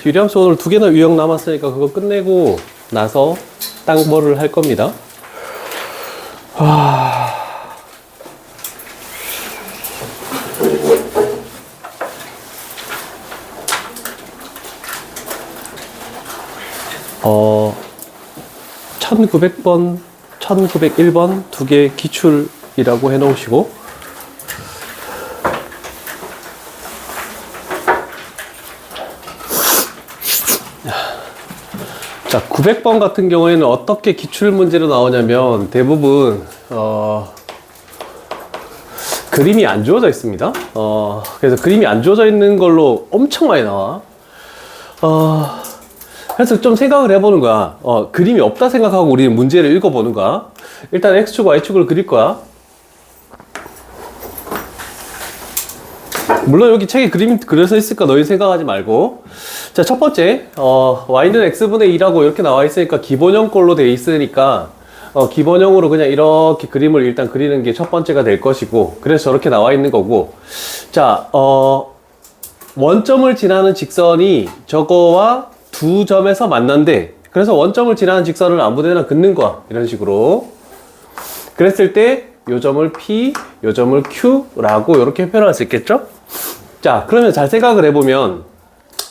유리함수 오늘 2개나 유형 남았으니까 그거 끝내고 나서 딴 거를 할 겁니다. 어, 1900번, 1901번 2개 기출이라고 해 놓으시고, 자, 900번 같은 경우에는 어떻게 기출 문제로 나오냐면 대부분 그림이 안 주어져 있습니다. 그래서 그림이 안 주어져 있는 걸로 엄청 많이 나와. 그래서 좀 생각을 해보는 거야. 그림이 없다 생각하고 우리는 문제를 읽어보는 거야. 일단 X축, Y축을 그릴 거야. 물론 여기 책에 그림이 그려져 있을까 너희 생각하지 말고. 자, 첫 번째, y는 x분의 2라고 이렇게 나와 있으니까 기본형 꼴로 돼 있으니까 기본형으로 그냥 이렇게 그림을 일단 그리는 게 첫 번째가 될 것이고, 그래서 저렇게 나와 있는 거고. 자, 원점을 지나는 직선이 저거와 두 점에서 만난대. 그래서 원점을 지나는 직선을 아무데나 긋는 거야, 이런 식으로. 그랬을 때 요 점을 P, 요 점을 Q라고 이렇게 표현할 수 있겠죠? 자, 그러면 잘 생각을 해보면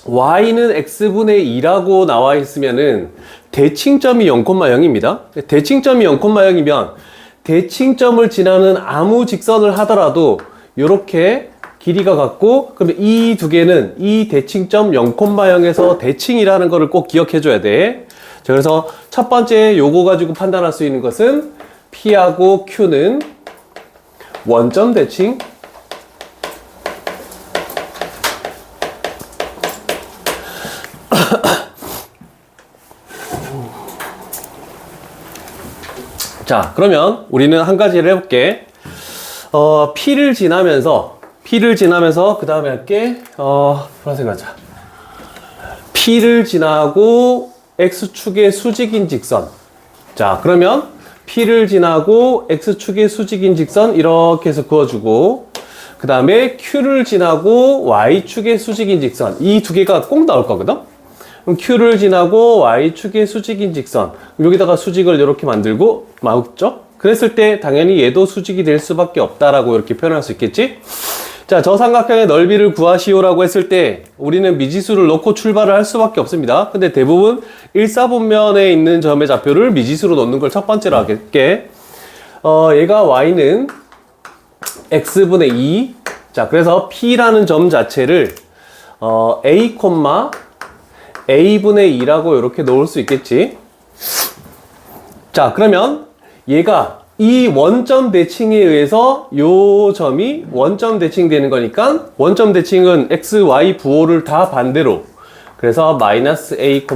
y는 x분의 2라고 나와 있으면은 대칭점이 0,0입니다. 대칭점이 0,0이면 대칭점을 지나는 아무 직선을 하더라도 이렇게 길이가 같고, 그러면 이 두 개는 이 대칭점 0,0에서 대칭이라는 거를 꼭 기억해 줘야 돼. 자, 그래서 첫 번째 요거 가지고 판단할 수 있는 것은 P하고 Q는 원점 대칭, 자, 그러면 우리는 한 가지를 해볼게. P를 지나면서 그 다음에 할게. 보라색 하자. P를 지나고 X축의 수직인 직선. 자, 그러면 P를 지나고 X축의 수직인 직선 이렇게 해서 그어주고, 그 다음에 Q를 지나고 Y축의 수직인 직선. 이 두 개가 꼭 나올 거거든? 그럼 Q를 지나고 Y축의 수직인 직선. 여기다가 수직을 이렇게 만들고, 맞죠? 그랬을 때 당연히 얘도 수직이 될 수밖에 없다라고 이렇게 표현할 수 있겠지? 자, 저 삼각형의 넓이를 구하시오라고 했을 때 우리는 미지수를 넣고 출발을 할 수밖에 없습니다. 근데 대부분 1사분면에 있는 점의 좌표를 미지수로 넣는 걸 첫 번째로 하겠게. 얘가 Y는 X분의 2. 자, 그래서 P라는 점 자체를 A, A분의 2라고 이렇게 넣을 수 있겠지. 자, 그러면 얘가 이 원점 대칭에 의해서 요 점이 원점 대칭되는 거니까 원점 대칭은 x, y 부호를 다 반대로, 그래서 마이너스 a,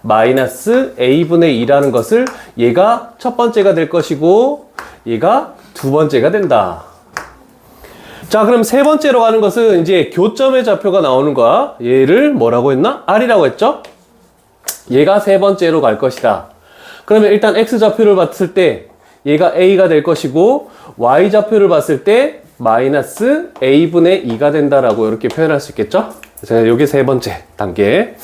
마이너스 a분의 2라는 것을 얘가 첫 번째가 될 것이고 얘가 두 번째가 된다. 자, 그럼 세 번째로 가는 것은 이제 교점의 좌표가 나오는 거야. 얘를 뭐라고 했나? R이라고 했죠? 얘가 세 번째로 갈 것이다. 그러면 일단 X좌표를 봤을 때 얘가 A가 될 것이고, Y좌표를 봤을 때 마이너스 A분의 2가 된다라고 이렇게 표현할 수 있겠죠? 자, 요게 세 번째 단계.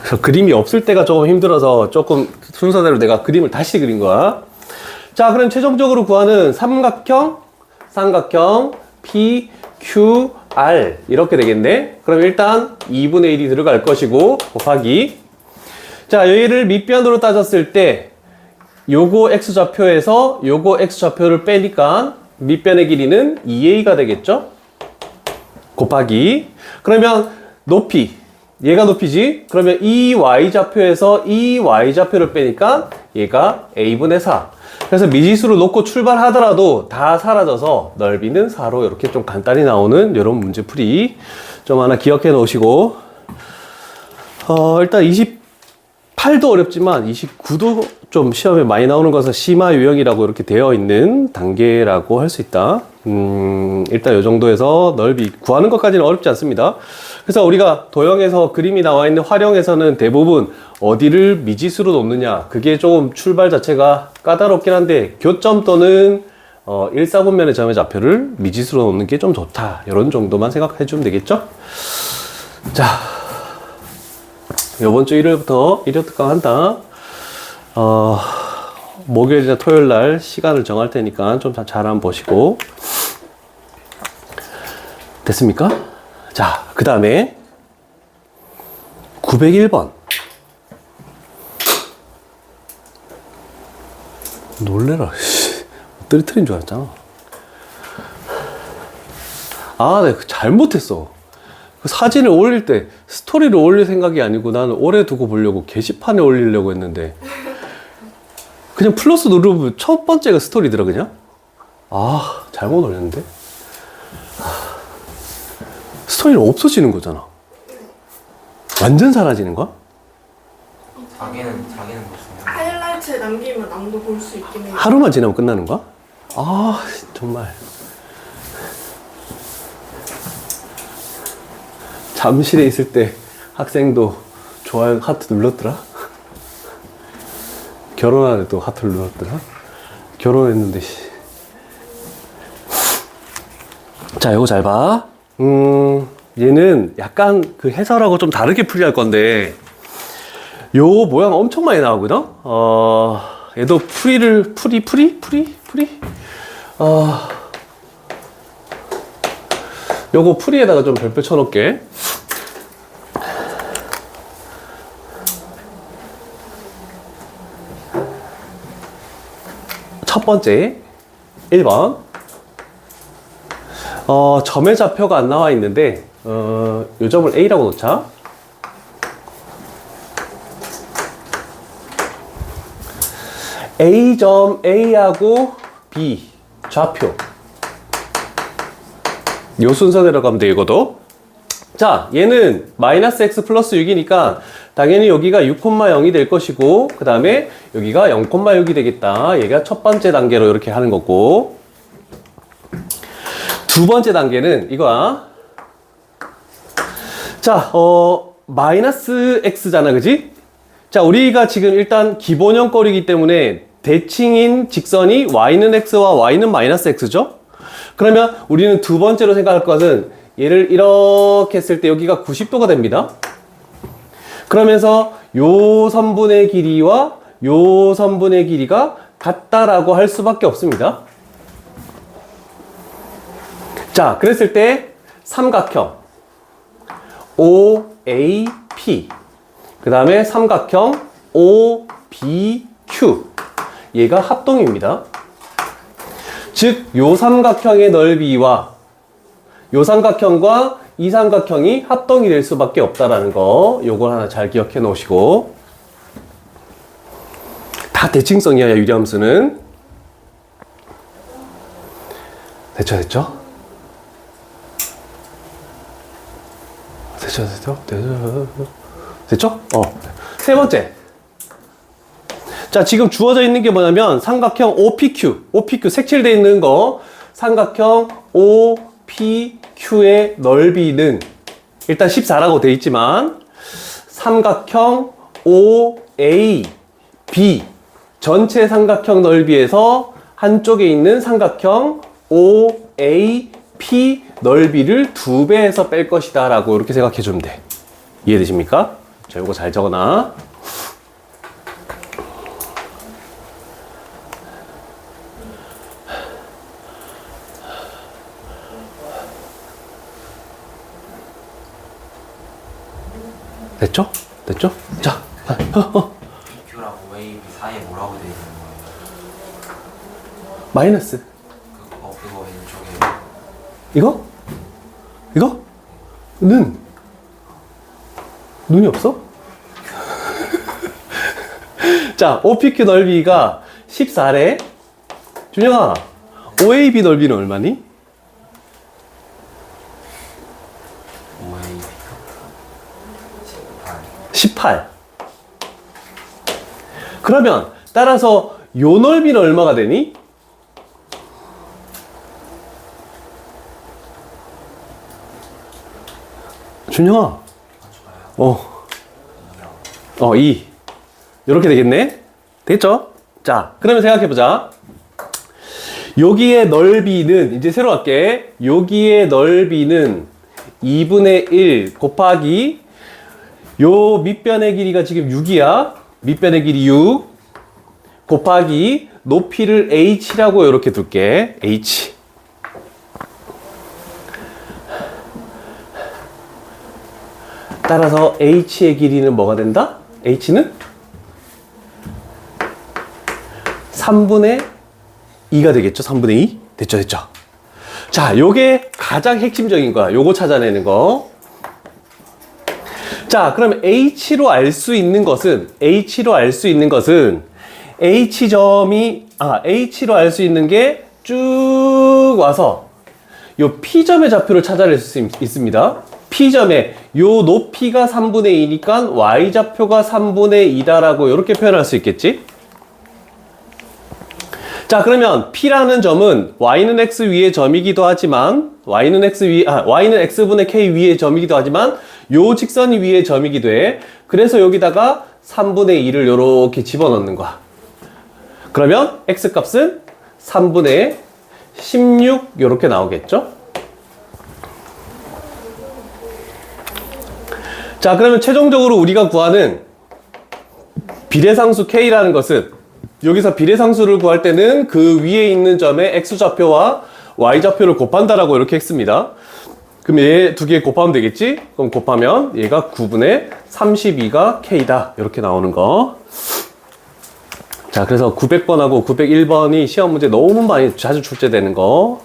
그래서 그림이 없을 때가 조금 힘들어서 조금 순서대로 내가 그림을 다시 그린 거야. 자, 그럼 최종적으로 구하는 삼각형 P, Q, R 이렇게 되겠네. 그럼 일단 2분의 1이 들어갈 것이고 곱하기, 자, 얘를 밑변으로 따졌을 때 요거 X좌표에서 요거 X좌표를 빼니까 밑변의 길이는 2A가 되겠죠? 곱하기, 그러면 높이, 얘가 높이지? 그러면 이 Y좌표에서 이 Y좌표를 빼니까 얘가 A분의 4. 그래서 미지수를 놓고 출발하더라도 다 사라져서 넓이는 4로 이렇게 좀 간단히 나오는 이런 문제풀이 좀 하나 기억해 놓으시고, 일단 28도 어렵지만 29도 좀 시험에 많이 나오는 것은 심화 유형이라고 이렇게 되어 있는 단계라고 할 수 있다. 일단 이 정도에서 넓이 구하는 것까지는 어렵지 않습니다. 그래서 우리가 도형에서 그림이 나와 있는 활용에서는 대부분 어디를 미지수로 놓느냐, 그게 조금 출발 자체가 까다롭긴 한데 교점 또는 일사분면의 점의 좌표를 미지수로 놓는 게 좀 좋다. 이런 정도만 생각해 주면 되겠죠? 자, 요번 주 일요일부터 일요 특강 한다. 목요일이나 토요일 날 시간을 정할 테니까 좀 잘 한번 보시고. 됐습니까? 자, 그 다음에 901번. 놀래라. 떨어뜨린 줄 알았잖아. 아, 내가 잘못했어. 그 사진을 올릴 때 스토리를 올릴 생각이 아니고 나는 오래 두고 보려고 게시판에 올리려고 했는데 그냥 플러스 누르면 첫 번째가 스토리더라 그냥. 아, 잘못 올렸는데. 스토리는 없어지는 거잖아. 완전 사라지는 거야? 자기는 무슨 하이라이트에 남기면 남도 볼 수 있긴 해요. 하루만 지나면 끝나는 거야? 아, 정말. 잠실에 있을 때 학생도 좋아요 하트 눌렀더라? 결혼할 때도 하트를 눌렀더라? 결혼했는데, 씨. 자, 이거 잘 봐. 얘는 약간 그 해설하고 좀 다르게 풀이할 건데, 요 모양 엄청 많이 나오거든? 얘도 풀이? 요거 풀이에다가 좀 별표 쳐놓을게. 첫 번째, 1번. 점의 좌표가 안 나와 있는데, 요 점을 A라고 놓자. A점 A하고 B 좌표 요 순서대로 가면 되거든. 자, 얘는 마이너스 x 플러스 6이니까 당연히 여기가 6,0이 될 것이고 그 다음에 여기가 0,6이 되겠다. 얘가 첫 번째 단계로 이렇게 하는 거고, 두 번째 단계는 이거야. 자, 마이너스 x잖아, 그지? 자, 우리가 지금 일단 기본형 거리이기 때문에 대칭인 직선이 y는 x와 y는 마이너스 x죠? 그러면 우리는 두 번째로 생각할 것은 얘를 이렇게 했을 때 여기가 90도가 됩니다. 그러면서 요 선분의 길이와 요 선분의 길이가 같다라고 할 수밖에 없습니다. 자, 그랬을 때 삼각형 OAP 그 다음에 삼각형 OBQ 얘가 합동입니다. 즉, 요 삼각형의 넓이와 요 삼각형과 이 삼각형이 합동이 될 수밖에 없다라는 거, 요걸 하나 잘 기억해 놓으시고. 다 대칭성이야, 유리함수는. 됐죠? 세 번째. 자, 지금 주어져 있는 게 뭐냐면 삼각형 OPQ 색칠되어 있는 거, 삼각형 OPQ의 넓이는 일단 14라고 되어 있지만 삼각형 OAB 전체 삼각형 넓이에서 한쪽에 있는 삼각형 OAP 넓이를 2배에서 뺄 것이다 라고 이렇게 생각해 주면 돼. 이해되십니까? 자, 이거 잘 적어놔. 됐죠? 자, BQ랑 OAB 사이에 뭐라고 되어 있는 거예요? 마이너스. 그거 왼쪽에 이거? 눈이 없어? 자, OPQ 넓이가 14래. 준영아, OAB 넓이는 얼마니? OAB 18. 그러면 따라서 요 넓이는 얼마가 되니? 준영아. 2. 이렇게 되겠네? 됐죠? 자, 그러면 생각해보자. 여기의 넓이는, 이제 새로 할게. 여기의 넓이는 2분의 1 곱하기 요 밑변의 길이가 지금 6이야. 밑변의 길이 6 곱하기 높이를 h라고 이렇게 둘게. h. 따라서 h의 길이는 뭐가 된다? h는 3분의 2가 되겠죠? 3분의 2? 됐죠, 됐죠? 자, 요게 가장 핵심적인 거야. 요거 찾아내는 거. 자, 그럼 h로 알 수 있는 것은, h로 알 수 있는 것은, h로 알 수 있는 게 쭉 와서, 요 P점의 좌표를 찾아낼 수 있습니다. P점에 요 높이가 3분의 2니까 Y좌표가 3분의 2다라고 이렇게 표현할 수 있겠지? 자, 그러면 P라는 점은 Y는 X 위의 점이기도 하지만, Y는 X분의 K 위의 점이기도 하지만, 요 직선이 위의 점이기도 해. 그래서 여기다가 3분의 2를 요렇게 집어넣는 거야. 그러면 X 값은 3분의 16 요렇게 나오겠죠? 자, 그러면 최종적으로 우리가 구하는 비례상수 K라는 것은 여기서 비례상수를 구할 때는 그 위에 있는 점의 X좌표와 Y좌표를 곱한다라고 이렇게 했습니다. 그럼 얘 두 개 곱하면 되겠지? 그럼 곱하면 얘가 9분의 32가 K다. 이렇게 나오는 거. 자, 그래서 900번하고 901번이 시험 문제 너무 많이 자주 출제되는 거.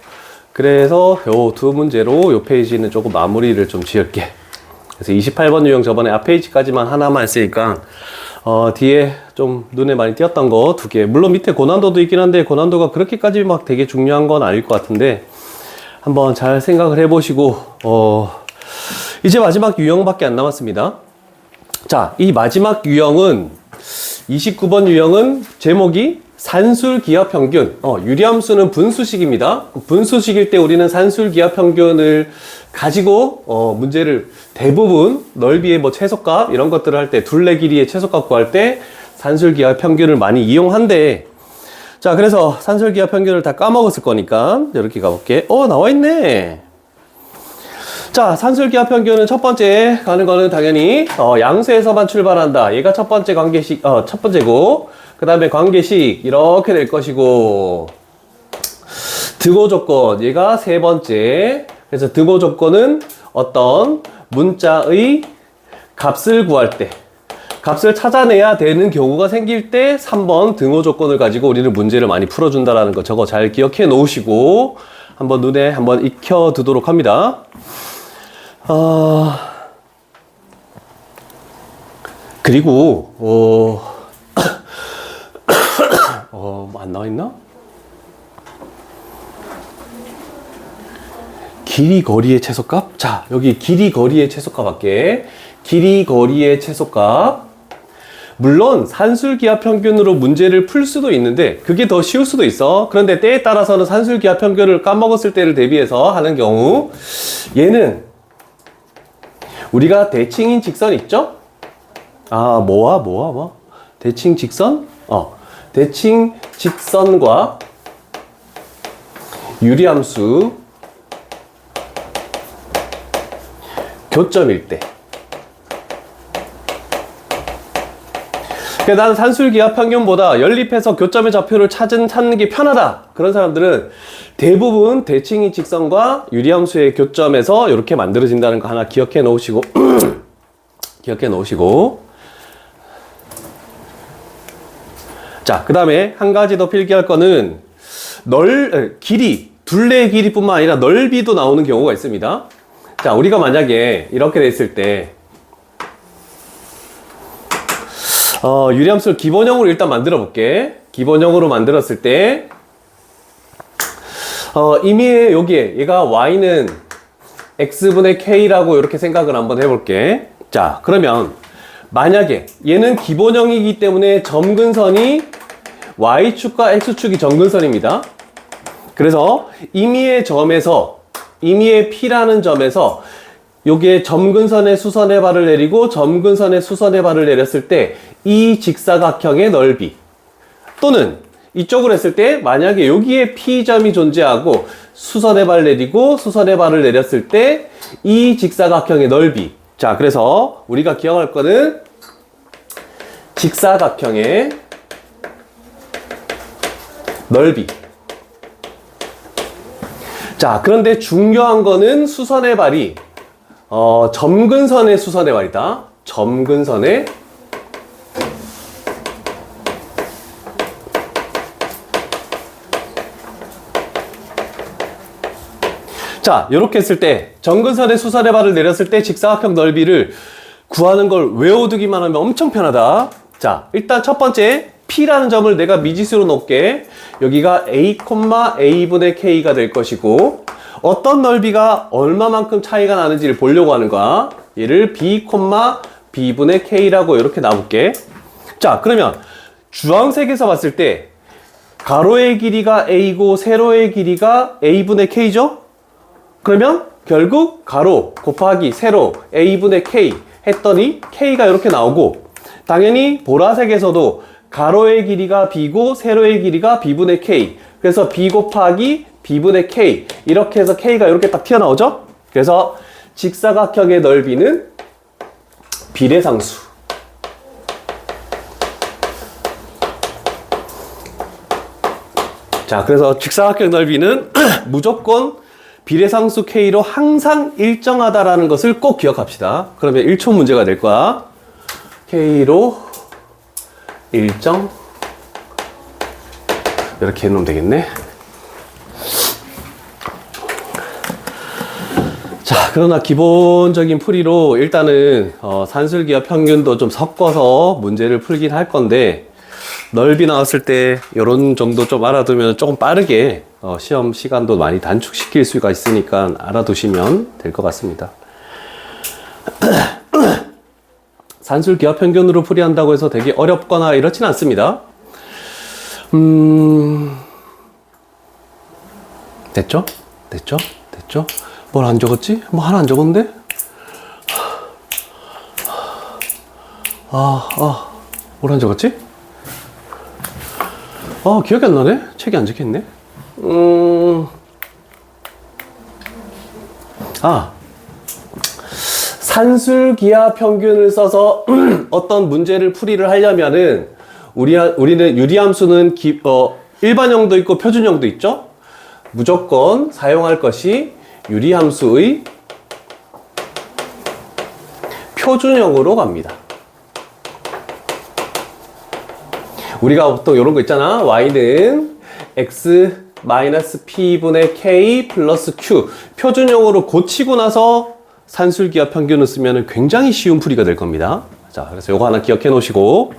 그래서 요 두 문제로 요 페이지는 조금 마무리를 좀 지을게. 그래서 28번 유형 저번에 앞 페이지까지만 하나만 했으니까 뒤에 좀 눈에 많이 띄었던 거 두 개. 물론 밑에 고난도도 있긴 한데 고난도가 그렇게까지 막 되게 중요한 건 아닐 것 같은데 한번 잘 생각을 해보시고 이제 마지막 유형밖에 안 남았습니다. 자, 이 마지막 유형은 29번 유형은 제목이 산술기하평균. 유리함수는 분수식입니다. 분수식일 때 우리는 산술기하평균을 가지고 문제를 대부분 넓이의 뭐 최소값 이런 것들을 할 때 둘레 길이의 최소값 구할 때 산술기하평균을 많이 이용한대. 자, 그래서 산술기하평균을 다 까먹었을 거니까 이렇게 가볼게. 나와 있네. 자, 산술기하평균은 첫 번째 가는 거는 당연히 양수에서만 출발한다. 얘가 첫 번째 관계식, 첫 번째고, 그 다음에 관계식 이렇게 될 것이고, 등호 조건 얘가 세 번째. 그래서 등호 조건은 어떤 문자의 값을 구할 때, 값을 찾아내야 되는 경우가 생길 때 3번 등호 조건을 가지고 우리는 문제를 많이 풀어준다라는 거, 저거 잘 기억해 놓으시고 한번 눈에 한번 익혀 두도록 합니다. 그리고 뭐 안 나와 있나? 길이 거리의 최소값? 자, 여기 길이 거리의 최소값 할게. 길이 거리의 최소값. 물론 산술기하평균으로 문제를 풀 수도 있는데 그게 더 쉬울 수도 있어. 그런데 때에 따라서는 산술기하평균을 까먹었을 때를 대비해서 하는 경우 얘는 우리가 대칭인 직선 있죠? 대칭 직선? 대칭 직선과 유리함수 교점일 때. 나는 산술기하평균보다 연립해서 교점의 좌표를 찾는 게 편하다. 그런 사람들은 대부분 대칭인 직선과 유리함수의 교점에서 이렇게 만들어진다는 거 하나 기억해 놓으시고 기억해 놓으시고 자, 그 다음에 한 가지 더 필기할 거는 길이, 둘레의 길이뿐만 아니라 넓이도 나오는 경우가 있습니다. 자, 우리가 만약에 이렇게 됐을 때 유리함수를 기본형으로 일단 만들어 볼게. 기본형으로 만들었을 때 이미 여기에 얘가 y는 x분의 k라고 이렇게 생각을 한번 해볼게. 자, 그러면 만약에 얘는 기본형이기 때문에 점근선이 y축과 x축이 점근선입니다. 그래서 임의의 점에서 임의의 P라는 점에서 요게 점근선의 수선의 발을 내리고 점근선의 수선의 발을 내렸을 때 이 직사각형의 넓이 또는 이쪽으로 했을 때 만약에 여기에 P점이 존재하고 수선의 발 내리고 수선의 발을 내렸을 때 이 직사각형의 넓이. 자, 그래서 우리가 기억할 거는 직사각형의 넓이. 자, 그런데 중요한 거는 수선의 발이 점근선의 수선의 발이다. 점근선의 자, 이렇게 했을 때 점근선의 수선의 발을 내렸을 때 직사각형 넓이를 구하는 걸 외워두기만 하면 엄청 편하다. 자, 일단 첫 번째 P라는 점을 내가 미지수로 놓을게. 여기가 A, A분의 K가 될 것이고 어떤 넓이가 얼마만큼 차이가 나는지를 보려고 하는 거야. 얘를 B, B분의 K라고 이렇게 놔볼게. 자, 그러면 주황색에서 봤을 때 가로의 길이가 A고 세로의 길이가 A분의 K죠? 그러면 결국 가로 곱하기 세로 A분의 K 했더니 K가 이렇게 나오고 당연히 보라색에서도 가로의 길이가 B고 세로의 길이가 B분의 K 그래서 B 곱하기 B분의 K 이렇게 해서 K가 이렇게 딱 튀어나오죠? 그래서 직사각형의 넓이는 비례상수. 자, 그래서 직사각형 넓이는 무조건 비례상수 K로 항상 일정하다라는 것을 꼭 기억합시다. 그러면 1초 문제가 될 거야. K로 일정. 이렇게 해놓으면 되겠네. 자, 그러나 기본적인 풀이로 일단은 산술기와 평균도 좀 섞어서 문제를 풀긴 할 건데 넓이 나왔을 때 이런 정도 좀 알아두면 조금 빠르게 시험 시간도 많이 단축시킬 수가 있으니까 알아두시면 될 것 같습니다. 산술기하 평균으로 풀이한다고 해서 되게 어렵거나 이렇진 않습니다. 됐죠? 됐죠? 됐죠? 뭘 안 적었지? 뭐 하나 안 적었는데? 뭘 안 적었지? 기억이 안 나네? 책이 안 적혀있네? 산술기하 평균을 써서 어떤 문제를 풀이를 하려면은 우리는 유리함수는 일반형도 있고 표준형도 있죠? 무조건 사용할 것이 유리함수의 표준형으로 갑니다. 우리가 보통 이런 거 있잖아. y는 x p분의 k 플러스 q 표준형으로 고치고 나서 산술기하 평균을 쓰면 굉장히 쉬운 풀이가 될 겁니다. 자, 그래서 요거 하나 기억해 놓으시고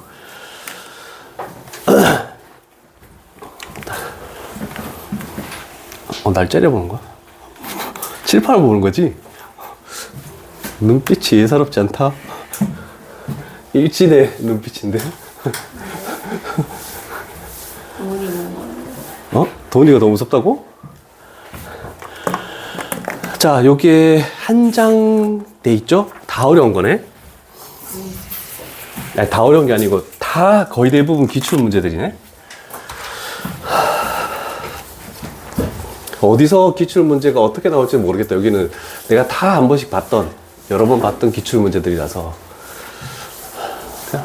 날 째려보는 거야? 칠판을 보는 거지? 눈빛이 예사롭지 않다. 일진의 눈빛인데? 도훈이가 너무 무섭다고? 자, 여기에 한 장 돼 있죠? 다 어려운 거네? 아니, 다 어려운 게 아니고 다 거의 대부분 기출 문제들이네? 어디서 기출 문제가 어떻게 나올지 모르겠다. 여기는 내가 다 한 번씩 봤던, 여러 번 봤던 기출 문제들이라서.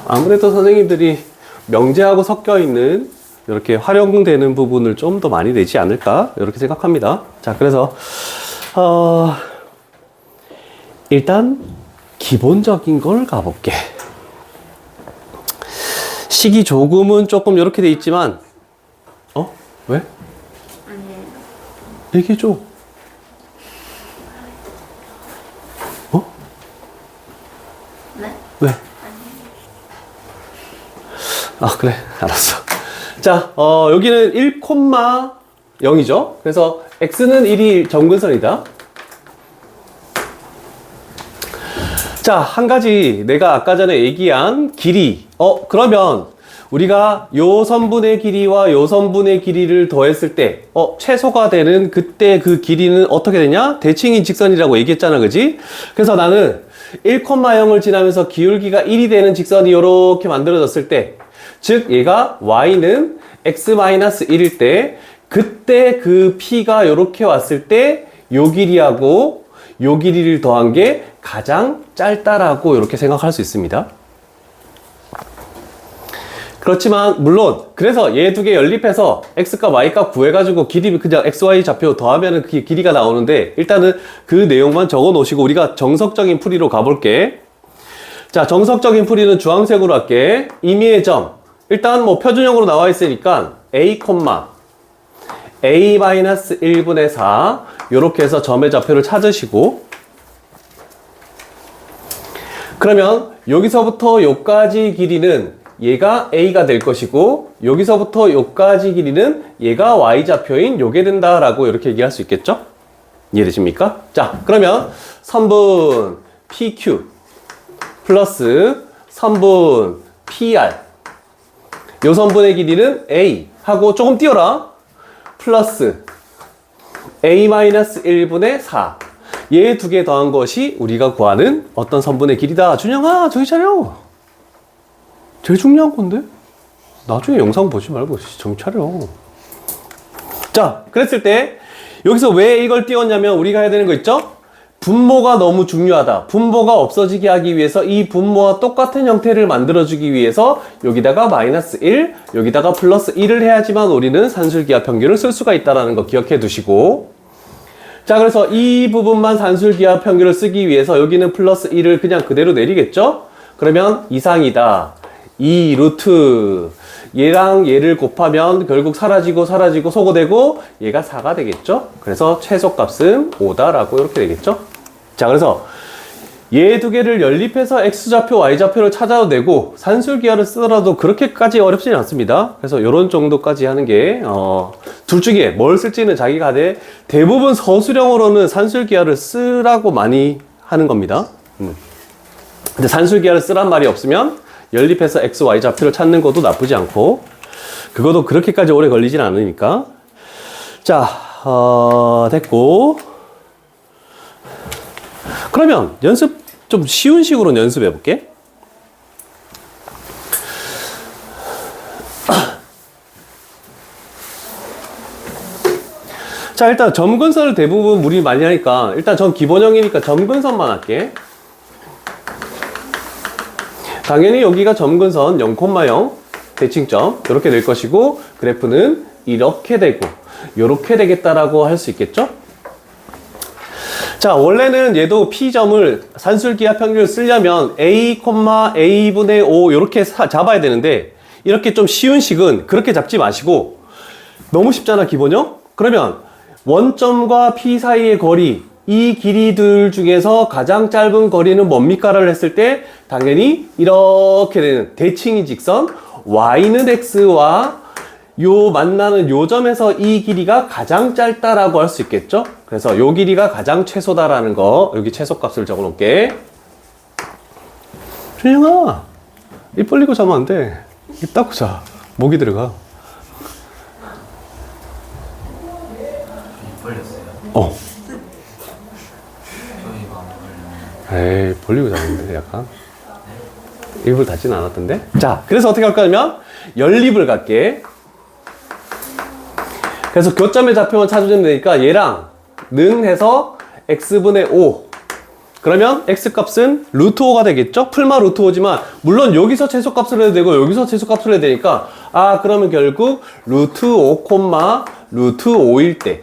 아무래도 선생님들이 명제하고 섞여 있는 이렇게 활용되는 부분을 좀 더 많이 내지 않을까? 이렇게 생각합니다. 자, 그래서, 일단, 기본적인 걸 가볼게. 식이 조금은 조금 이렇게 돼 있지만, 왜? 아니에요. 얘기해줘. 네? 왜? 그래. 알았어. 자, 여기는 1,0이죠. 그래서 x는 1이 점근선이다. 자, 한 가지 내가 아까 전에 얘기한 길이. 그러면 우리가 요 선분의 길이와 요 선분의 길이를 더했을 때, 최소가 되는 그때 그 길이는 어떻게 되냐? 대칭인 직선이라고 얘기했잖아. 그지? 그래서 나는 1,0을 지나면서 기울기가 1이 되는 직선이 이렇게 만들어졌을 때, 즉 얘가 y는 x-1일 때 그때 그 p가 이렇게 왔을 때 요 길이하고 요 길이를 더한 게 가장 짧다라고 이렇게 생각할 수 있습니다. 그렇지만 물론 그래서 얘 두 개 연립해서 x값 y값 구해가지고 길이 그냥 xy 좌표 더하면은 그 길이가 나오는데 일단은 그 내용만 적어 놓으시고 우리가 정석적인 풀이로 가볼게. 자, 정석적인 풀이는 주황색으로 할게. 임의의 점 일단 뭐 표준형으로 나와 있으니까 a, a-1분의 4 요렇게 해서 점의 좌표를 찾으시고 그러면 여기서부터 여기까지 길이는 얘가 a가 될 것이고 여기서부터 여기까지 길이는 얘가 y좌표인 요게 된다라고 이렇게 얘기할 수 있겠죠? 이해되십니까? 자, 그러면 선분 PQ 플러스 선분 PR 요 선분의 길이는 a 하고 조금 띄워라 플러스 a-1분의 4 얘 두 개 더한 것이 우리가 구하는 어떤 선분의 길이다. 준영아 저기 차려. 제일 중요한 건데 나중에 영상 보지 말고 정신 차려. 자, 그랬을 때 여기서 왜 이걸 띄웠냐면 우리가 해야 되는 거 있죠? 분모가 너무 중요하다. 분모가 없어지게 하기 위해서 이 분모와 똑같은 형태를 만들어주기 위해서 여기다가 마이너스 1, 여기다가 플러스 1을 해야지만 우리는 산술기하 평균을 쓸 수가 있다는 거 기억해 두시고 자, 그래서 이 부분만 산술기하 평균을 쓰기 위해서 여기는 플러스 1을 그냥 그대로 내리겠죠? 그러면 이상이다. 2 루트 얘랑 얘를 곱하면 결국 사라지고 소거되고 얘가 4가 되겠죠? 그래서 최소값은 5다라고 이렇게 되겠죠? 자, 그래서 얘 두 개를 연립해서 x좌표, y좌표를 찾아도 되고 산술기하를 쓰더라도 그렇게까지 어렵지는 않습니다. 그래서 이런 정도까지 하는 게 둘 중에 뭘 쓸지는 자기가 하되 대부분 서술형으로는 산술기하를 쓰라고 많이 하는 겁니다. 근데 산술기하를 쓰란 말이 없으면 연립해서 x, y 좌표를 찾는 것도 나쁘지 않고 그것도 그렇게까지 오래 걸리진 않으니까 자, 됐고 그러면 연습 좀 쉬운 식으로 연습해 볼게. 자, 일단 점근선을 대부분 우리 많이 하니까 일단 전 기본형이니까 점근선만 할게. 당연히 여기가 점근선 0,0 대칭점 이렇게 될 것이고 그래프는 이렇게 되고 이렇게 되겠다라고 할 수 있겠죠? 자, 원래는 얘도 P점을 산술기하 평균을 쓰려면 A, A분의 5 이렇게 잡아야 되는데 이렇게 좀 쉬운 식은 그렇게 잡지 마시고 너무 쉽잖아 기본형? 그러면 원점과 P 사이의 거리 이 길이들 중에서 가장 짧은 거리는 뭡니까를 했을 때 당연히 이렇게 되는 대칭이 직선 y는 x와 요 만나는 요 점에서 이 길이가 가장 짧다라고 할 수 있겠죠? 그래서 요 길이가 가장 최소다라는 거 여기 최소값을 적어 놓을게. 준영아 입 벌리고 자면 안 돼. 입 닫고 자. 목이 들어가. 입 벌렸어요? 저희가 안 벌렸는데. 에이 벌리고 자는데 약간 입을 닫진 않았던데. 자, 그래서 어떻게 할까 하면 연립을 갈게. 그래서 교점의 좌표만 찾아주면 되니까 얘랑 는 해서 x분의 5 그러면 x값은 루트 5가 되겠죠? 풀마 루트 5지만 물론 여기서 최소값을 해도 되고 여기서 최소값을 해야 되니까 그러면 결국 루트 5, 루트 5일 때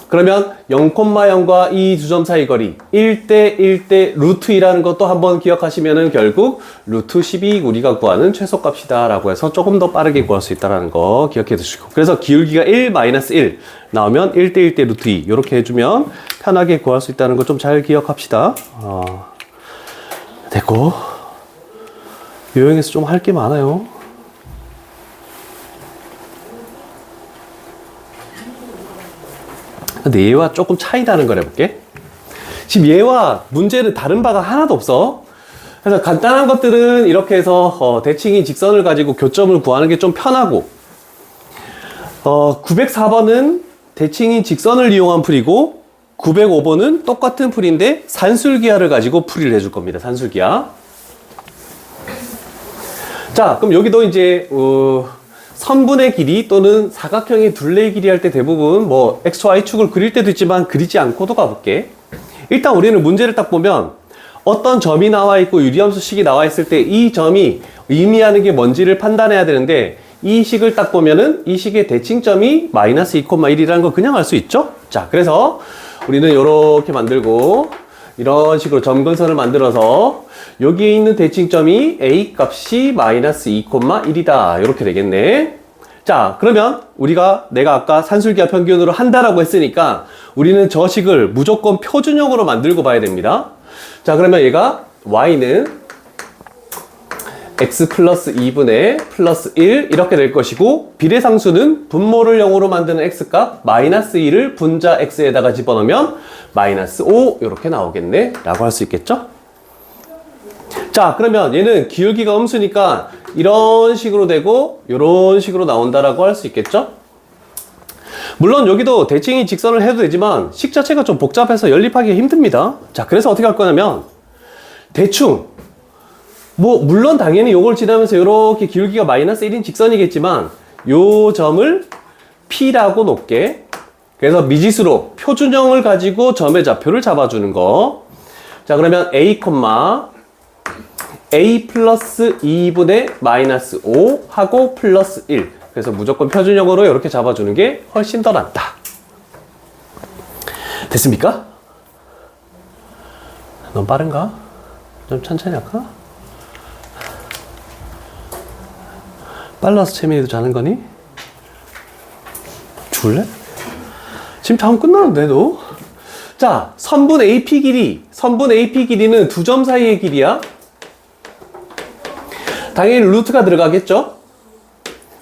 그러면 0,0과 이 두 점 사이 거리 1대 1대 루트 2라는 것도 한번 기억하시면은 결국 루트 12 우리가 구하는 최소값이다 라고 해서 조금 더 빠르게 구할 수 있다는 거 기억해 두시고 그래서 기울기가 1-1 나오면 1대 1대 루트 2 이렇게 해주면 편하게 구할 수 있다는 거 좀 잘 기억합시다. 됐고 요형에서 좀 할 게 많아요. 근데 얘와 조금 차이 나는 걸 해볼게. 지금 얘와 문제는 다른 바가 하나도 없어. 그래서 간단한 것들은 이렇게 해서 대칭인 직선을 가지고 교점을 구하는 게 좀 편하고 904번은 대칭인 직선을 이용한 풀이고 905번은 똑같은 풀인데 산술기하를 가지고 풀이를 해줄 겁니다. 산술기하. 자, 그럼 여기도 이제 선분의 길이 또는 사각형의 둘레의 길이 할 때 대부분 뭐 XY축을 그릴 때도 있지만 그리지 않고도 가볼게. 일단 우리는 문제를 딱 보면 어떤 점이 나와 있고 유리함수식이 나와 있을 때 이 점이 의미하는 게 뭔지를 판단해야 되는데 이 식을 딱 보면은 이 식의 대칭점이 마이너스 2,1이라는 걸 그냥 알 수 있죠? 자, 그래서 우리는 이렇게 만들고 이런 식으로 점근선을 만들어서 여기에 있는 대칭점이 A 값이 마이너스 2,1이다. 이렇게 되겠네. 자, 그러면 내가 아까 산술기하 평균으로 한다라고 했으니까 우리는 저 식을 무조건 표준형으로 만들고 봐야 됩니다. 자, 그러면 얘가 Y는 X 플러스 2분의 플러스 1 이렇게 될 것이고 비례상수는 분모를 0으로 만드는 X값 마이너스 2를 분자 X에다가 집어넣으면 마이너스 5 이렇게 나오겠네 라고 할 수 있겠죠? 자, 그러면 얘는 기울기가 음수니까 이런 식으로 되고 이런 식으로 나온다라고 할 수 있겠죠? 물론 여기도 대칭이 직선을 해도 되지만 식 자체가 좀 복잡해서 연립하기 힘듭니다. 자, 그래서 어떻게 할 거냐면 대충 물론 당연히 요걸 지나면서 이렇게 기울기가 마이너스 1인 직선이겠지만 요 점을 P라고 놓게. 그래서 미지수로 표준형을 가지고 점의 좌표를 잡아주는 거. 자, 그러면 A 플러스 2분의 마이너스 5 하고 플러스 1. 그래서 무조건 표준형으로 이렇게 잡아주는 게 훨씬 더 낫다. 됐습니까? 너무 빠른가? 좀 천천히 할까? 빨라서 채민이도 자는 거니? 죽을래? 지금 자면 끝나는데 너? 자, 선분 AP 길이는 두 점 사이의 길이야. 당연히 루트가 들어가겠죠?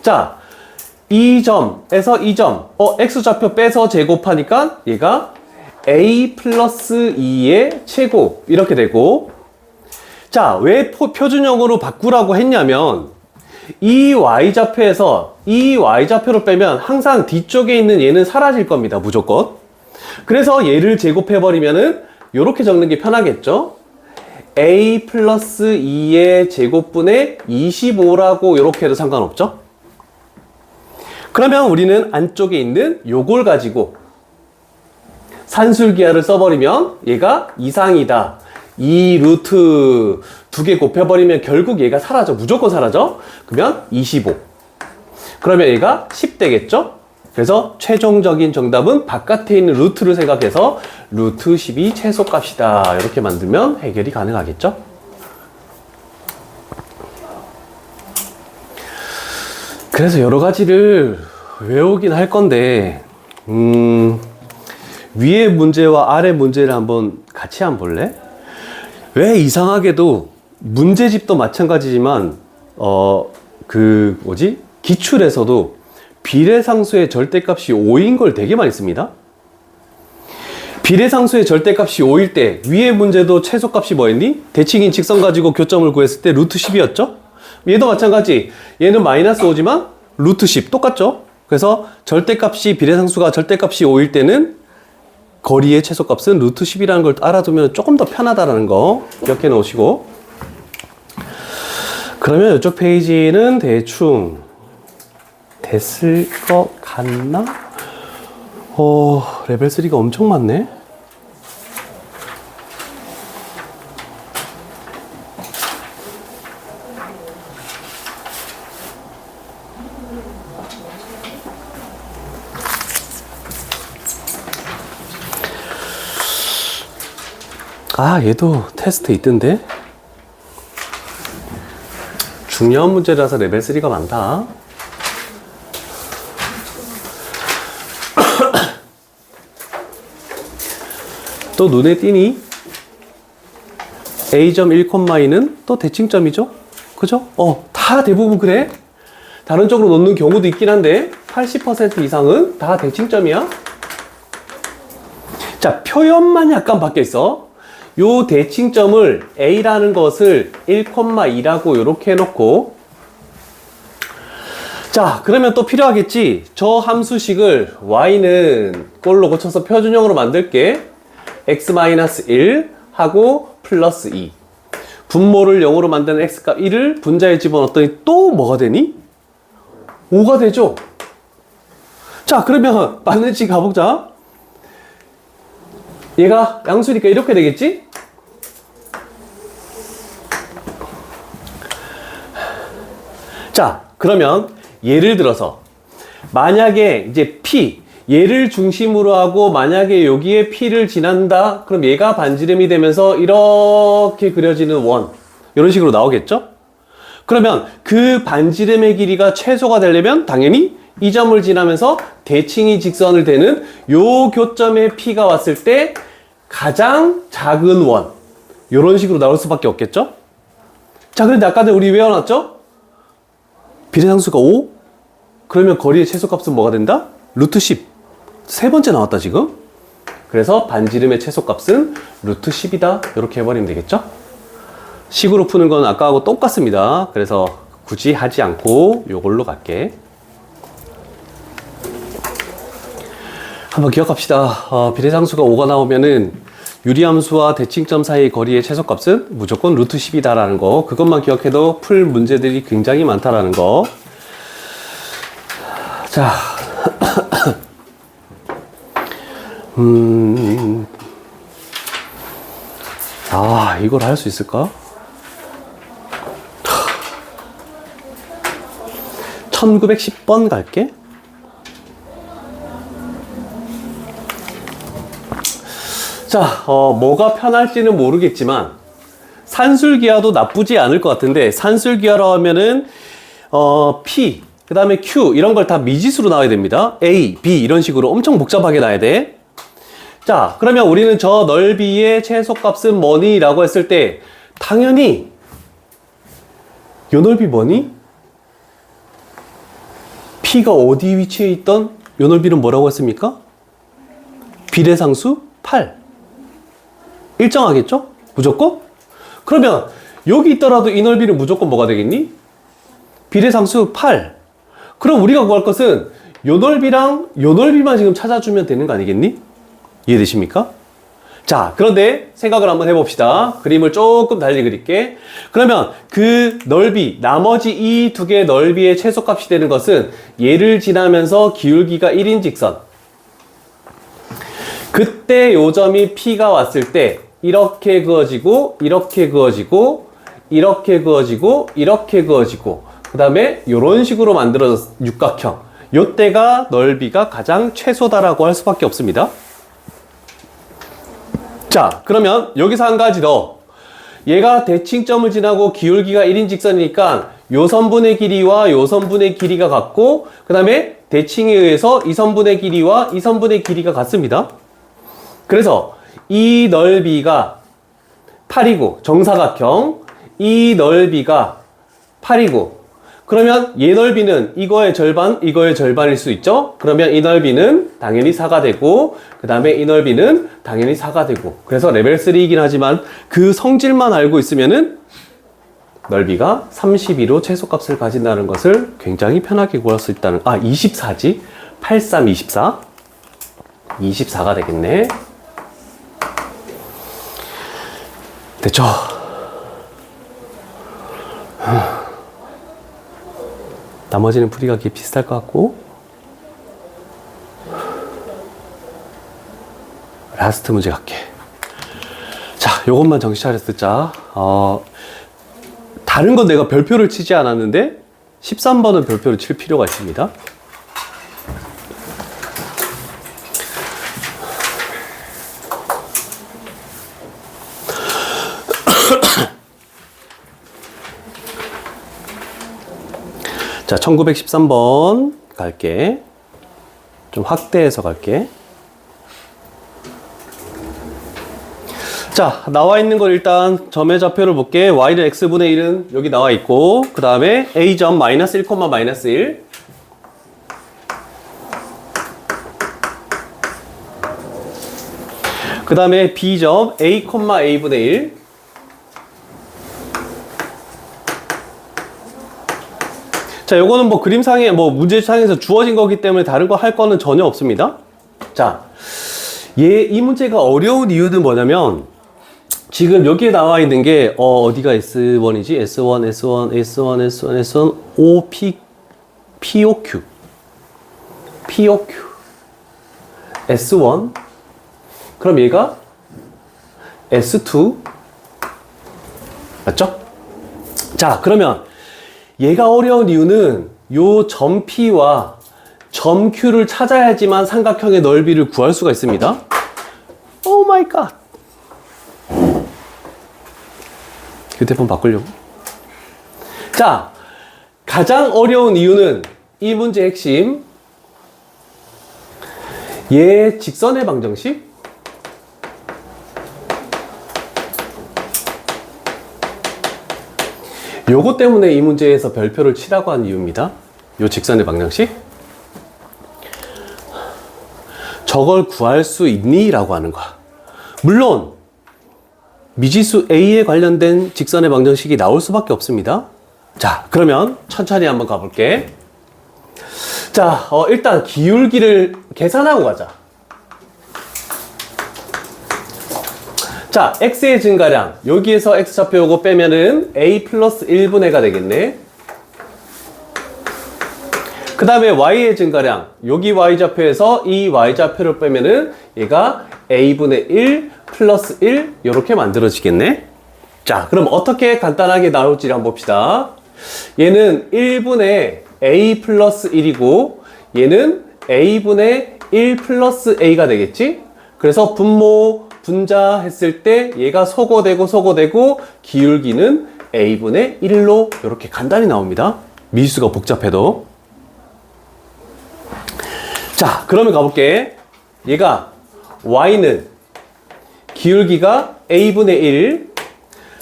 자, 이 점에서 이 점, X좌표 빼서 제곱하니까 얘가 A 플러스 2의 제곱 이렇게 되고, 자, 왜 표준형으로 바꾸라고 했냐면 이 Y좌표에서 이 Y좌표를 빼면 항상 뒤쪽에 있는 얘는 사라질 겁니다. 무조건. 그래서 얘를 제곱해버리면은 요렇게 적는 게 편하겠죠? A 플러스 2의 제곱분의 25라고 요렇게 해도 상관없죠? 그러면 우리는 안쪽에 있는 요걸 가지고 산술기하를 써버리면 얘가 이상이다. 이 루트 두 개 곱해버리면 결국 얘가 사라져. 무조건 사라져. 그러면 25. 그러면 얘가 10 되겠죠? 그래서 최종적인 정답은 바깥에 있는 루트를 생각해서 루트 10이 최소값이다. 이렇게 만들면 해결이 가능하겠죠? 그래서 여러 가지를 외우긴 할 건데, 위에 문제와 아래 문제를 한번 같이 한번 볼래? 왜 이상하게도 문제집도 마찬가지지만 기출에서도 비례상수의 절대값이 5인 걸 되게 많이 씁니다. 비례상수의 절대값이 5일 때 위에 문제도 최소값이 뭐였니? 대칭인 직선 가지고 교점을 구했을 때 루트 10이었죠? 얘도 마찬가지. 얘는 마이너스 5지만 루트 10 똑같죠? 그래서 비례상수가 절대값이 5일 때는 거리의 최소값은 루트 10이라는 걸 알아두면 조금 더 편하다는 거 기억해 놓으시고, 그러면 이쪽 페이지는 대충 됐을 것 같나? 레벨 3가 엄청 많네. 얘도 테스트 있던데? 중요한 문제라서 레벨 3가 많다. 또 눈에 띄니? A점 1,2는 또 대칭점이죠? 그죠? 다 대부분 그래? 다른 쪽으로 놓는 경우도 있긴 한데 80% 이상은 다 대칭점이야. 자, 표현만 약간 바뀌어 있어. 요 대칭점을 A라는 것을 1,2라고 이렇게 해놓고, 자, 그러면 또 필요하겠지. 저 함수식을 Y는 꼴로 고쳐서 표준형으로 만들게. X-1 하고 플러스 2. 분모를 0으로 만드는 x값 1을 분자에 집어넣었더니 또 뭐가 되니? 5가 되죠? 자, 그러면 맞는지 가보자. 얘가 양수니까 이렇게 되겠지? 자, 그러면 예를 들어서 만약에 이제 P, 얘를 중심으로 하고 만약에 여기에 P를 지난다. 그럼 얘가 반지름이 되면서 이렇게 그려지는 원. 이런 식으로 나오겠죠? 그러면 그 반지름의 길이가 최소가 되려면 당연히 이 점을 지나면서 대칭이 직선을 대는 요 교점에 P가 왔을 때 가장 작은 원. 이런 식으로 나올 수밖에 없겠죠? 자, 그런데 아까 전에 우리 외워놨죠? 비례상수가 5? 그러면 거리의 최소값은 뭐가 된다? 루트 10. 세 번째 나왔다 지금. 그래서 반지름의 최소값은 루트 10이다. 이렇게 해버리면 되겠죠? 식으로 푸는 건 아까하고 똑같습니다. 그래서 굳이 하지 않고 요걸로 갈게. 한번 기억합시다. 비례상수가 5가 나오면은 유리함수와 대칭점 사이의 거리의 최소값은 무조건 루트 10이다라는 거. 그것만 기억해도 풀 문제들이 굉장히 많다라는 거. 자. 이걸 할 수 있을까? 1910번 갈게. 자, 뭐가 편할지는 모르겠지만 산술기하도 나쁘지 않을 것 같은데, 산술기하로 하면은 P, 그 다음에 Q 이런 걸 다 미지수로 나와야 됩니다. A, B 이런 식으로 엄청 복잡하게 나와야 돼. 자, 그러면 우리는 저 넓이의 최소값은 뭐니? 라고 했을 때 당연히 요 넓이 뭐니? P가 어디 위치에 있던 요 넓이는 뭐라고 했습니까? 비례상수 8. 일정하겠죠? 무조건? 그러면 여기 있더라도 이 넓이는 무조건 뭐가 되겠니? 비례상수 8. 그럼 우리가 구할 것은 요 넓이랑 요 넓이만 지금 찾아주면 되는 거 아니겠니? 이해되십니까? 자, 그런데 생각을 한번 해봅시다. 그림을 조금 달리 그릴게. 그러면 그 넓이, 나머지 이 두 개의 넓이의 최소값이 되는 것은 얘를 지나면서 기울기가 1인 직선. 그때 요 점이 P가 왔을 때 이렇게 그어지고, 이렇게 그어지고, 이렇게 그어지고, 이렇게 그어지고, 그 다음에 이런 식으로 만들어진 육각형. 요때가 넓이가 가장 최소다라고 할 수밖에 없습니다. 자, 그러면 여기서 한 가지 더. 얘가 대칭점을 지나고 기울기가 1인 직선이니까 요 선분의 길이와 요 선분의 길이가 같고, 그 다음에 대칭에 의해서 이 선분의 길이와 이 선분의 길이가 같습니다. 그래서 이 넓이가 8이고, 정사각형, 이 넓이가 8이고, 그러면 얘 넓이는 이거의 절반, 이거의 절반일 수 있죠? 그러면 이 넓이는 당연히 4가 되고, 그 다음에 이 넓이는 당연히 4가 되고, 그래서 레벨 3이긴 하지만 그 성질만 알고 있으면은 넓이가 32로 최소값을 가진다는 것을 굉장히 편하게 구할 수 있다는, 24지? 83, 24. 24가 되겠네. 됐죠? 나머지는 풀이가 비슷할 것 같고, 라스트 문제 갈게. 자, 요것만 정신 차려서 듣자. 다른 건 내가 별표를 치지 않았는데 13번은 별표를 칠 필요가 있습니다. 자, 1913번 갈게. 좀 확대해서 갈게. 자, 나와 있는 걸 일단 점의 좌표를 볼게. y는 x분의 1은 여기 나와 있고, 그 다음에 a점 마이너스 1, 마이너스 1. 그 다음에 b점 a, a분의 1. 자, 요거는 뭐 그림상에 문제상에서 주어진 거기 때문에 다른 거 할 거는 전혀 없습니다. 자, 이 문제가 어려운 이유는 뭐냐면, 지금 여기에 나와 있는 게 어디가 S1이지? S1 O POQ S1 그럼 얘가 S2 맞죠? 자, 그러면 얘가 어려운 이유는 요 점 P와 점 Q를 찾아야지만 삼각형의 넓이를 구할 수가 있습니다. 오 마이 갓. 휴대폰 바꾸려고. 자, 가장 어려운 이유는 이 문제의 핵심. 얘 직선의 방정식. 요거 때문에 이 문제에서 별표를 치라고 한 이유입니다. 요 직선의 방정식. 저걸 구할 수 있니? 라고 하는 거야. 물론 미지수 A에 관련된 직선의 방정식이 나올 수밖에 없습니다. 자, 그러면 천천히 한번 가볼게. 자, 일단 기울기를 계산하고 가자. 자, x의 증가량. 여기에서 x좌표 요거 빼면은 a 플러스 1분의가 되겠네. 그 다음에 y의 증가량. 여기 y좌표에서 이 y좌표를 빼면은 얘가 a분의 1 플러스 1 이렇게 만들어지겠네. 자, 그럼 어떻게 간단하게 나올지 한번 봅시다. 얘는 1분의 a 플러스 1이고 얘는 a분의 1 플러스 a가 되겠지. 그래서 분모 분자 했을 때 얘가 소거되고 기울기는 a분의 1로 이렇게 간단히 나옵니다. 미수가 복잡해도. 자, 그러면 가볼게. 얘가 y는 기울기가 a분의 1.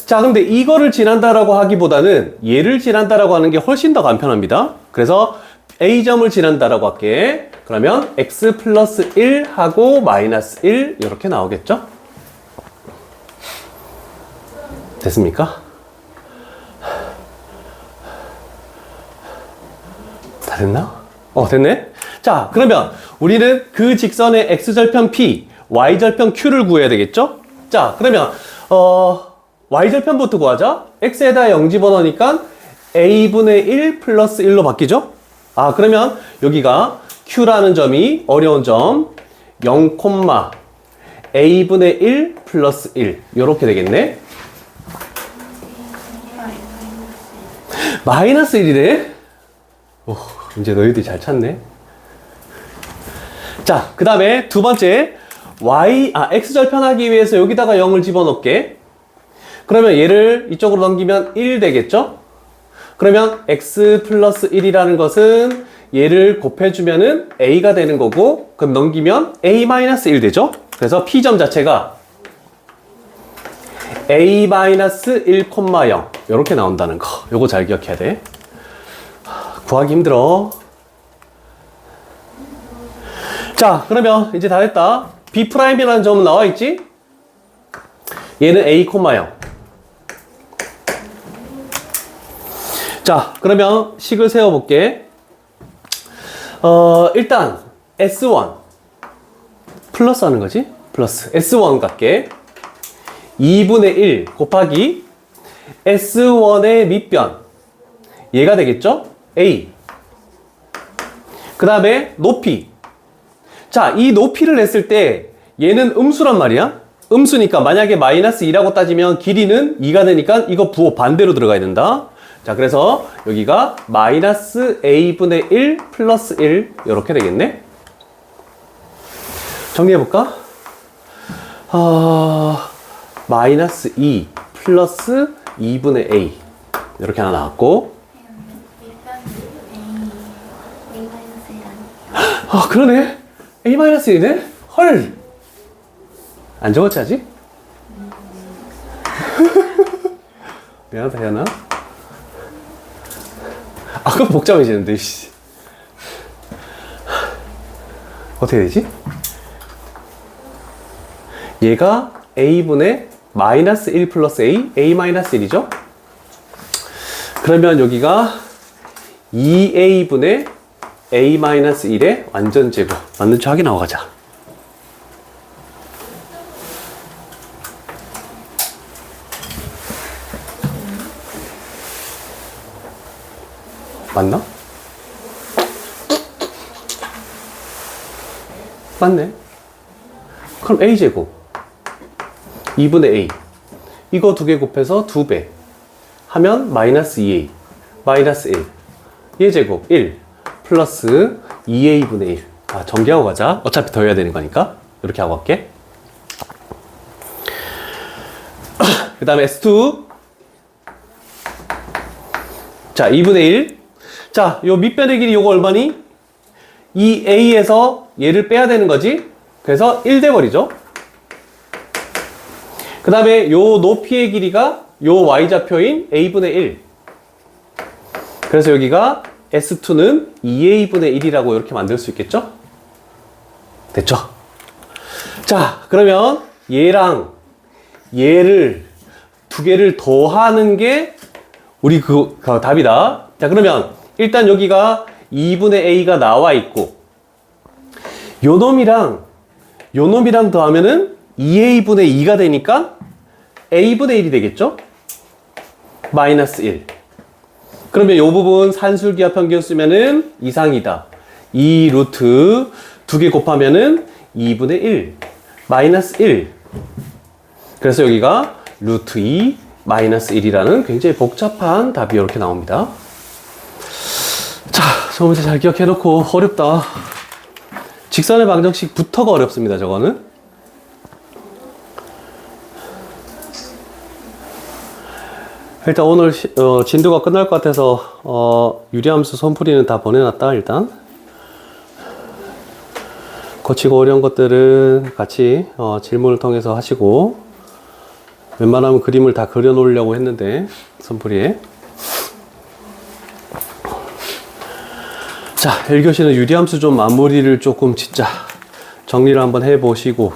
자, 근데 이거를 지난다라고 하기보다는 얘를 지난다라고 하는 게 훨씬 더 간편합니다. 그래서 a점을 지난다라고 할게. 그러면 x 플러스 1 하고 마이너스 1 이렇게 나오겠죠? 됐습니까? 다 됐나? 됐네. 자, 그러면 우리는 그 직선의 x절편 p, y절편 q를 구해야 되겠죠? 자, 그러면 y절편부터 구하자. x에다 0 집어넣으니까 a분의 1 플러스 1로 바뀌죠? 아, 그러면 여기가 q라는 점이 어려운 점 0, a분의 1 플러스 1 이렇게 되겠네. 마이너스 1이래? 오, 이제 너희들이 잘 찾네. 자, 그 다음에 두 번째 x절편하기 위해서 여기다가 0을 집어넣게. 그러면 얘를 이쪽으로 넘기면 1 되겠죠? 그러면 x 플러스 1이라는 것은 얘를 곱해주면은 a가 되는 거고, 그럼 넘기면 a 마이너스 1 되죠? 그래서 p점 자체가 a 마이너스 1,0 이렇게 나온다는 거. 요거 잘 기억해야 돼. 구하기 힘들어. 자, 그러면 이제 다 됐다. b'이라는 점은 나와 있지? 얘는 a, 0. 자, 그러면 식을 세워볼게. 일단 S1 플러스 하는 거지? 플러스 S1 갈게. 2분의 1 곱하기 S1의 밑변 얘가 되겠죠? A. 그 다음에 높이. 자, 이 높이를 냈을 때 얘는 음수란 말이야. 음수니까 만약에 마이너스 2라고 따지면 길이는 2가 되니까 이거 부호 반대로 들어가야 된다. 자, 그래서 여기가 마이너스 a분의 1 플러스 1 이렇게 되겠네. 정리해볼까? 마이너스 2 플러스 2분의 a 이렇게 하나 나왔고. 그러네. a-1이네? 헐. 안 적었지 아직? 미안하다 혜연아. 그럼 복잡해지는데. 어떻게 되지? 얘가 a분의 마이너스 1 플러스 a 마이너스 1이죠? 그러면 여기가 2a분의 a 마이너스 1의 완전 제곱. 맞는지 확인하고 가자. 맞나? 맞네. 그럼 a제곱 2분의 a 이거 2개 곱해서 2배 하면 마이너스 2a 마이너스 1 얘제곱 1 플러스 2a분의 1. 아, 전개하고 가자. 어차피 더해야 되는 거니까 이렇게 하고 갈게. 그 다음에 S2 자 2분의 1. 자, 요 밑변의 길이 요거 얼마니? 이 a에서 얘를 빼야 되는 거지. 그래서 1 돼버리죠. 그 다음에 요 높이의 길이가 요 y좌표인 a분의 1. 그래서 여기가 S2는 2a분의 1이라고 이렇게 만들 수 있겠죠? 됐죠? 자, 그러면 얘랑 얘를 두 개를 더하는 게 우리 그 답이다. 자, 그러면 일단 여기가 2분의 a가 나와 있고 요 놈이랑 더하면은 2a분의 2가 되니까 a분의 1이 되겠죠? 마이너스 1. 그러면 이 부분 산술기하 평균 쓰면은 이상이다. 2 루트 2개 곱하면은 2분의 1 마이너스 1. 그래서 여기가 루트 2 마이너스 1이라는 굉장히 복잡한 답이 이렇게 나옵니다. 자, 저 문제 잘 기억해 놓고. 어렵다. 직선의 방정식부터가 어렵습니다. 저거는. 일단 오늘 진도가 끝날 것 같아서 유리함수 손풀이는 다 보내놨다. 일단 거치고 어려운 것들은 같이 질문을 통해서 하시고, 웬만하면 그림을 다 그려 놓으려고 했는데 손풀이에. 자, 1교시는 유리함수 좀 마무리를 조금 진짜 정리를 한번 해 보시고